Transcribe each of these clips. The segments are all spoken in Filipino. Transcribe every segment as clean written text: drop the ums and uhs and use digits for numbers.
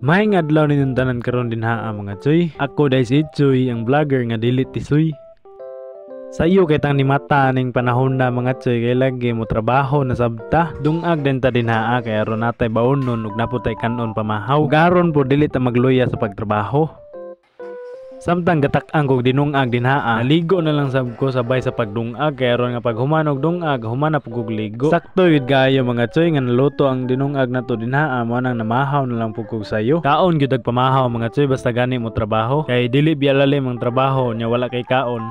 Maayong adlaw ninyong tanan karon dinha mga Choy. Ako dahil si Choy, ang vlogger nga dili tisoy. Sa iyo kay tang ni mata ning panahon na mga Choy, kay lagi mo trabaho na sabta. Dungag din ta dinha kay aron natay baonon ug naputay kanon pamahaw. Garon po dili ta magluya sa pagtrabaho. Samtang gatak-ang kog dinungag dinha, ligo na lang sab ko sabay sa pagdungag kay aron nga pag humanog dungag, humanap kog ligo. Sakto yun gayo mga Choy nga naluto ang dinungag nato dinha, mo nang namahaw na lang pug kog sayo. Kaon gyud ag pamahaw mga Choy basta gani mo trabaho. Kay dili bialalim ang trabaho nya wala kay kaon.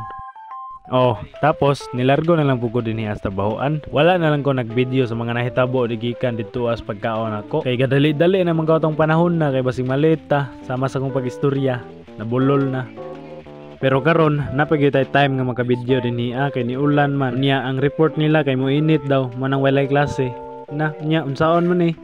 Oh, tapos nilargo na lang pug ko dinhi as trabahoan. Wala na lang ko nagvideo sa mga nahitabo gikan didto as pagkaon ako. Kay gadali-dali na mga katong panahon na kay basing malita sama sa akong pagistorya. Nabulol na. Pero karon napagyo tay time nga maka-video dinhi kay ni ulan man niya ang report nila kay moinit daw manang walay klase. Na nya unsaon man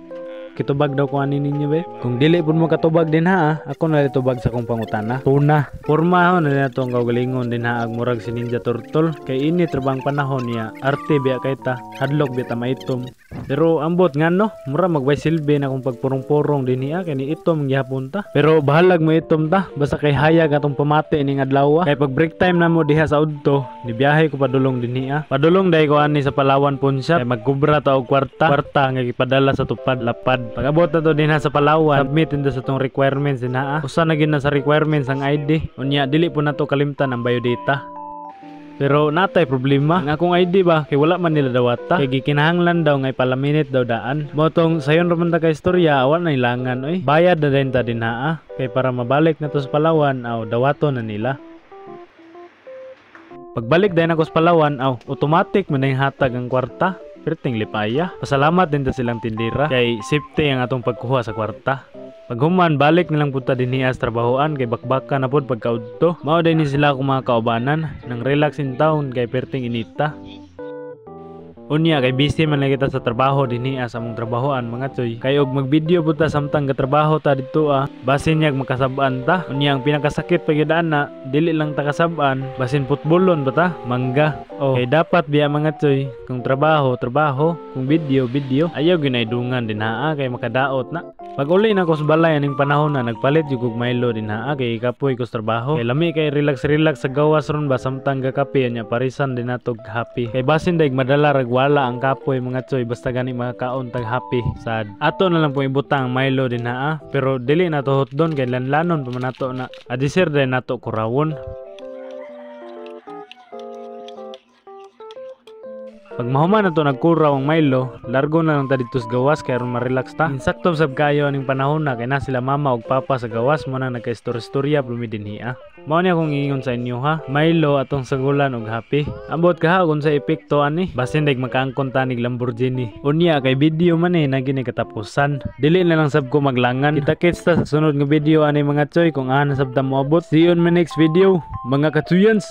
kitubag daw ko ani ninyo be. Kung dili pud mo katubag din ako na litubag sa kong pangutana. Tuna. Porma na nato ang kaugalingon din ag murag si Ninja Turtle kay init trabang panahon niya. Arte biya kay ta, hadlok biya ta maitom. Pero ambot ngano, mura magbay silbi na kung pagpurong-purong din kay ni itom gyapon ta. Pero bahalag mo itom ta, basta kay hayag atong pamati ning adlaw. Kay pag break time na mo diha sa udto, nibiyahe ko padulong din Padulong dai ko ani sa Palawan Punsya kay magkubra ta og kwarta nga gipadala sa tupad lapad. Pag-abot na to din sa Palawan, submit din sa tong requirements din Usa na gid na sa requirements ang ID. Unya dili po nato kalimtan ang biodata. Pero natay problema ang akong ID ba kay wala man nila dawata. Kay gikinahanglan daw nga palaminit daw daan. Motong sayon ra man ta ka istorya awan na ilangan oy. Bayad na din ta din kay para mabalik na to sa Palawan dawato na nila. Pagbalik din ako sa Palawan automatic man na hatag ang kwarta. Perting lipaya. Pasalamat din ta silang tindira kay safety ang atong pagkuha sa kwarta. Pag human balik nilang punta dinhi as trabahoan kay bakbaka na pod pagkaudto. Mao din ni sila akong mga kaubanan nang relax in town kay perting inita. Unya kay busy man lang kita sa trabaho dinhi sa among trabahoan mga Choy. Kay og magvideo pud ta samtang gatrabaho ta didto basin yag makasab-an ta. Unya ang pinakasakit pagyudaan na dili lang ta kasab-an, basin putbolon ba ta? Mangga. Kay dapat biya mga Choy, kung trabaho, kung video, ayaw ginaydungan din kay makadaot na. Pag uli na ko sa balay aning panahon na nagpalit jud kog Milo din kay kapoy ko sa trabaho. Kay lami kay relax sa gawas ron ba samtang gakape nya parisan din natog happy. Kay basin daig madala rag wala ang kapoy mga Choy basta gani makakaon tag happy. Sad. Ato na lang po ibutang Milo din pero dili na to hotdon kay lanlanon pa man nato na. Adisir din nato kurawon. Pag mahuman na to nagkuraw ang Milo, largo na lang ta dito sa gawas kaya ron ma-relax ta. Insakto sab kayo aning panahon na kay na sila mama ug papa sa gawas mo na nagka-istorya plumi dinhi Mao ni akong ingon sa inyo Milo atong sagulan og happy. Ambot ka kung sa epekto ani, basin daig makaangkon tanig Lamborghini. Unya kay video man nagini katapusan. Dili na lang sab ko maglangan. Kita-kits ta sa sunod nga video ani mga Choy kung ana sab ta moabot. See you on my next video, mga katuyans.